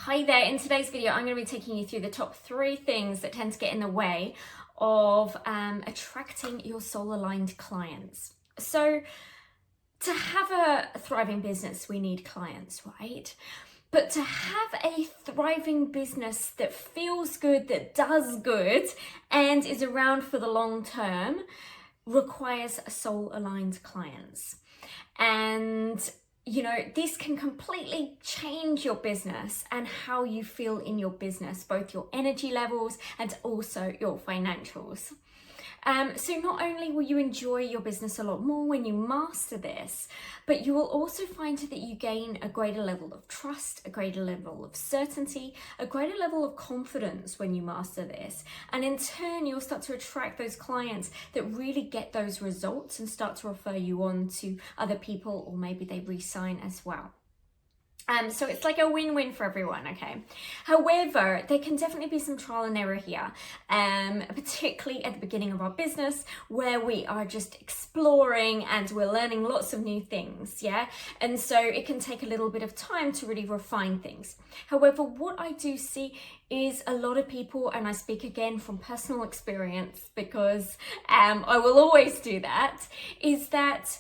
Hi there, in today's video I'm going to be taking you through the top 3 things that tend to get in the way of attracting your soul-aligned clients. So to have a thriving business we need clients, right? But to have a thriving business that feels good, that does good and is around for the long term requires soul-aligned clients. And this can completely change your business and how you feel in your business, both your energy levels and also your financials. So not only will you enjoy your business a lot more when you master this, but you will also find that you gain a greater level of trust, a greater level of certainty, a greater level of confidence when you master this. And in turn, you'll start to attract those clients that really get those results and start to refer you on to other people, or maybe they re-sign as well. So it's like a win-win for everyone, okay? However, there can definitely be some trial and error here, particularly at the beginning of our business where we are just exploring and we're learning lots of new things, yeah? And so it can take a little bit of time to really refine things. However, what I do see is a lot of people, and I speak again from personal experience because I will always do that, is that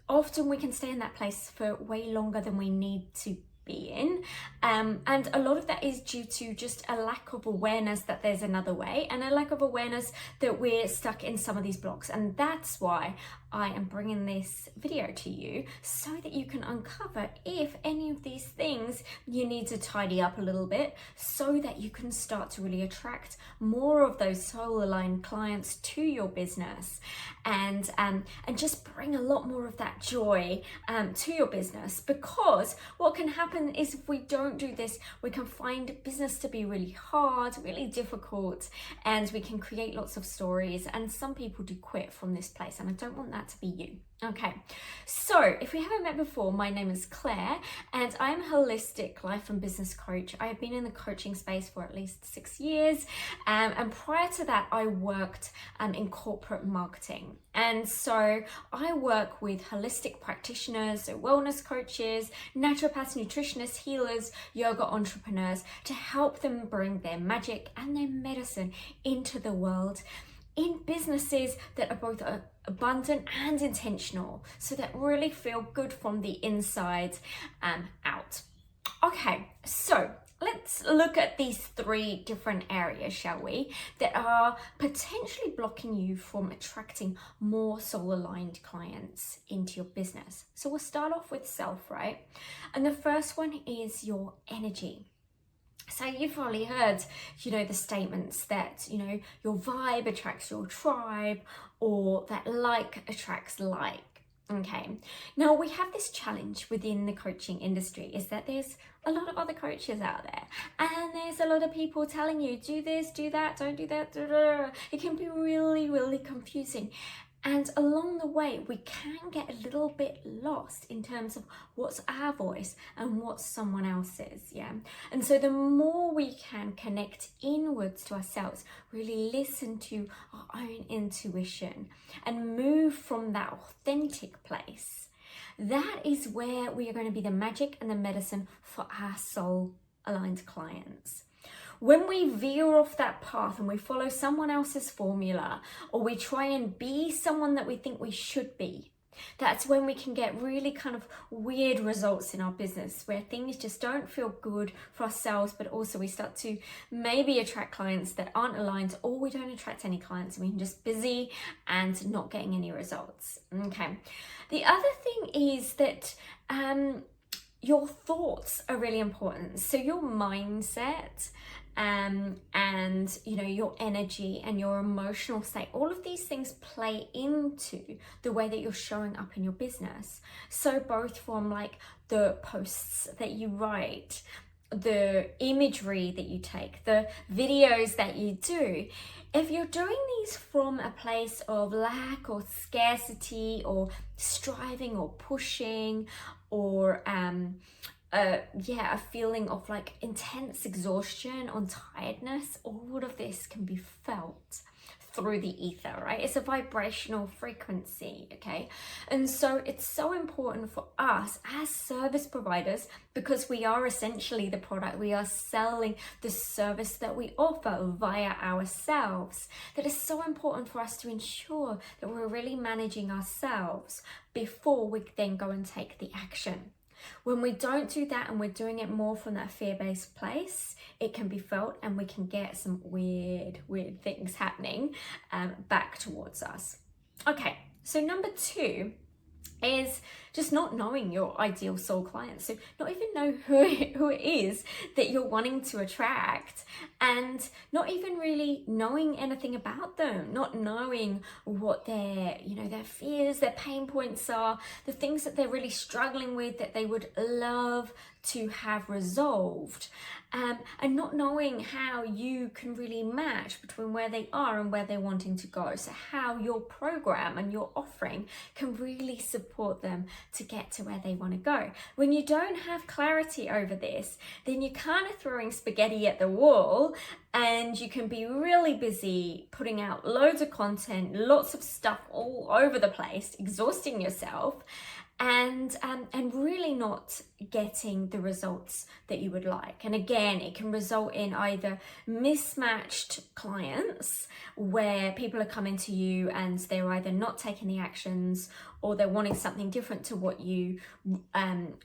often we can stay in that place for way longer than we need to be in, and a lot of that is due to just a lack of awareness that there's another way, and a lack of awareness that we're stuck in some of these blocks. And that's why I am bringing this video to you, so that you can uncover if any of these things you need to tidy up a little bit, so that you can start to really attract more of those soul-aligned clients to your business, and just bring a lot more of that joy to your business. Because what can happen is, if we don't do this, we can find business to be really hard, really difficult, and we can create lots of stories, and some people do quit from this place, and I don't want that to be you. Okay, so if we haven't met before, my name is Claire and I'm a holistic life and business coach. I have been in the coaching space for at least 6 years, and prior to that I worked in corporate marketing. And so I work with holistic practitioners, so wellness coaches, naturopaths, nutritionists, healers, yoga entrepreneurs, to help them bring their magic and their medicine into the world in businesses that are both abundant and intentional, so that really feel good from the inside out. Okay, so let's look at these 3 different areas, shall we, that are potentially blocking you from attracting more soul-aligned clients into your business. So we'll start off with self, right? And the first one is your energy. So you've probably heard, the statements that, your vibe attracts your tribe, or that like attracts like. Okay, now we have this challenge within the coaching industry, is that there's a lot of other coaches out there, and there's a lot of people telling you, do this, do that, don't do that. It can be really, really confusing. And along the way, we can get a little bit lost in terms of what's our voice and what's someone else's, yeah? And so the more we can connect inwards to ourselves, really listen to our own intuition and move from that authentic place, that is where we are going to be the magic and the medicine for our soul-aligned clients. When we veer off that path and we follow someone else's formula, or we try and be someone that we think we should be, that's when we can get really kind of weird results in our business, where things just don't feel good for ourselves, but also we start to maybe attract clients that aren't aligned, or we don't attract any clients and we're just busy and not getting any results. Okay. The other thing is that your thoughts are really important. So your mindset, and your energy and your emotional state, all of these things play into the way that you're showing up in your business. So both from like the posts that you write, the imagery that you take, the videos that you do, if you're doing these from a place of lack or scarcity or striving or pushing, or a feeling of like intense exhaustion or tiredness, all of this can be felt through the ether, right? It's a vibrational frequency, okay? And so it's so important for us as service providers, because we are essentially the product, we are selling the service that we offer via ourselves, that it's so important for us to ensure that we're really managing ourselves before we then go and take the action. When we don't do that and we're doing it more from that fear-based place, it can be felt and we can get some weird things happening back towards us. Okay, so number 2 is just not knowing your ideal soul client. So not even know who it is that you're wanting to attract, and not even really knowing anything about them, not knowing what their fears, their pain points are, the things that they're really struggling with that they would love to have resolved, and not knowing how you can really match between where they are and where they're wanting to go. So how your program and your offering can really support them to get to where they want to go. When you don't have clarity over this, then you're kind of throwing spaghetti at the wall, and you can be really busy putting out loads of content, lots of stuff all over the place, exhausting yourself, and really not getting the results that you would like. And again, it can result in either mismatched clients, where people are coming to you and they're either not taking the actions, or they're wanting something different to what you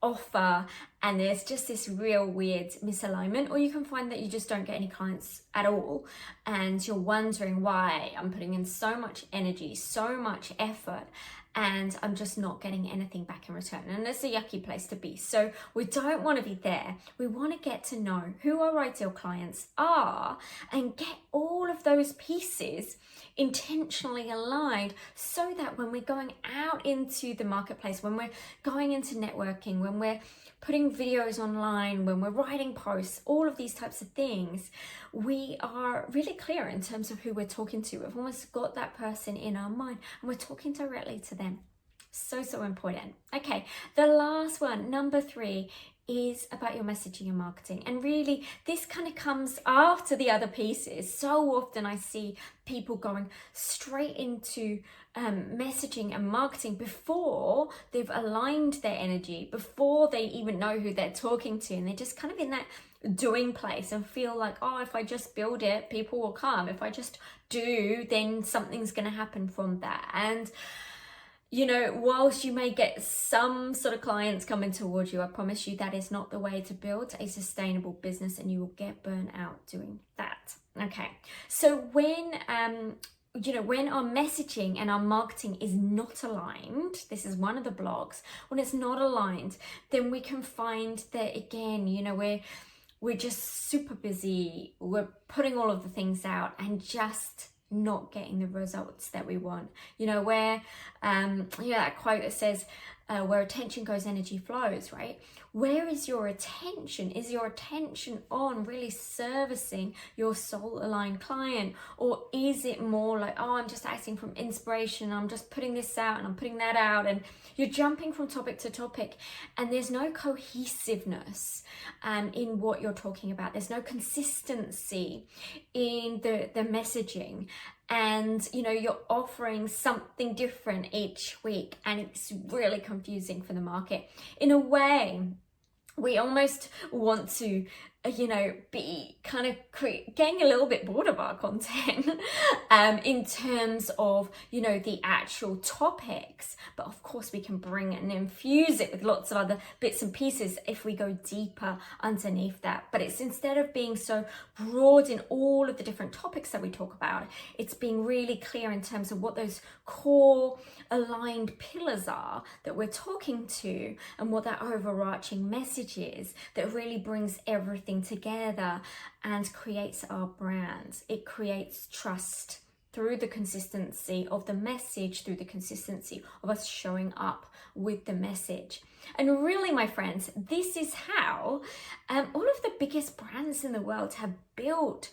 offer, and there's just this real weird misalignment. Or you can find that you just don't get any clients at all, and you're wondering why I'm putting in so much energy, so much effort, and I'm just not getting anything back in return. And it's a yucky place to be. So we don't want to be there. We want to get to know who our ideal clients are and get all of those pieces intentionally aligned, so that when we're going out into the marketplace, when we're going into networking, when we're putting videos online, when we're writing posts, all of these types of things, we are really clear in terms of who we're talking to. We've almost got that person in our mind and we're talking directly to them. So important. Okay, the last one, number 3, is about your messaging and marketing. And really, this kind of comes after the other pieces. So often I see people going straight into messaging and marketing before they've aligned their energy, before they even know who they're talking to, and they're just kind of in that doing place and feel like, oh, if I just build it, people will come. If I just do, then something's going to happen from that. And whilst you may get some sort of clients coming towards you, I promise you that is not the way to build a sustainable business, and you will get burnt out doing that. Okay, so when our messaging and our marketing is not aligned, this is one of the blogs, when it's not aligned, then we can find that, again, we're just super busy, we're putting all of the things out and just not getting the results that we want. That quote that says, where attention goes, energy flows, right? Where is your attention? Is your attention on really servicing your soul aligned client? Or is it more like, oh, I'm just acting from inspiration, I'm just putting this out and I'm putting that out, and you're jumping from topic to topic, and there's no cohesiveness in what you're talking about. There's no consistency in the messaging. And you're offering something different each week, and it's really confusing for the market. In a way, we almost want to be kind of getting a little bit bored of our content in terms of the actual topics, but of course we can bring and infuse it with lots of other bits and pieces if we go deeper underneath that. But it's, instead of being so broad in all of the different topics that we talk about, it's being really clear in terms of what those core aligned pillars are that we're talking to, and what that overarching message is that really brings everything together and creates our brand. It creates trust through the consistency of the message, through the consistency of us showing up with the message. And really, my friends, this is how all of the biggest brands in the world have built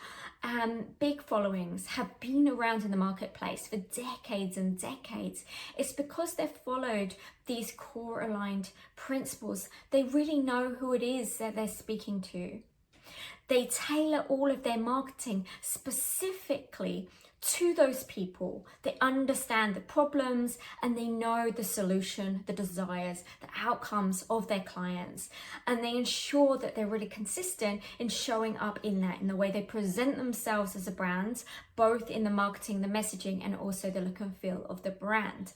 big followings, have been around in the marketplace for decades and decades. It's because they've followed these core aligned principles. They really know who it is that they're speaking to. They tailor all of their marketing specifically to those people. They understand the problems and they know the solution, the desires, the outcomes of their clients. And they ensure that they're really consistent in showing up in that, in the way they present themselves as a brand, both in the marketing, the messaging, and also the look and feel of the brand.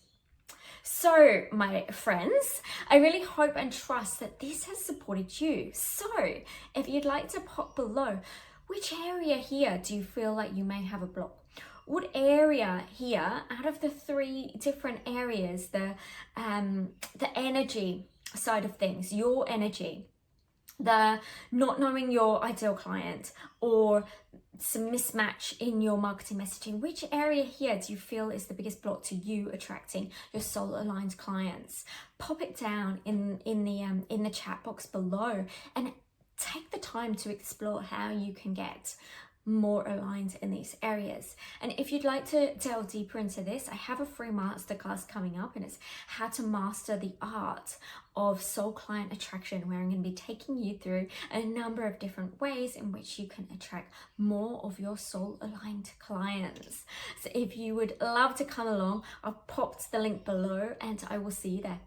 So, my friends, I really hope and trust that this has supported you. So, if you'd like to pop below, which area here do you feel like you may have a block? What area here, out of the 3 different areas, the energy side of things, your energy, the not knowing your ideal client, or some mismatch in your marketing messaging, which area here do you feel is the biggest block to you attracting your soul aligned clients? Pop it down in the chat box below and take the time to explore how you can get more aligned in these areas. And if you'd like to delve deeper into this, I have a free masterclass coming up, and it's how to master the art of soul client attraction, where I'm going to be taking you through a number of different ways in which you can attract more of your soul aligned clients. So if you would love to come along, I've popped the link below and I will see you there.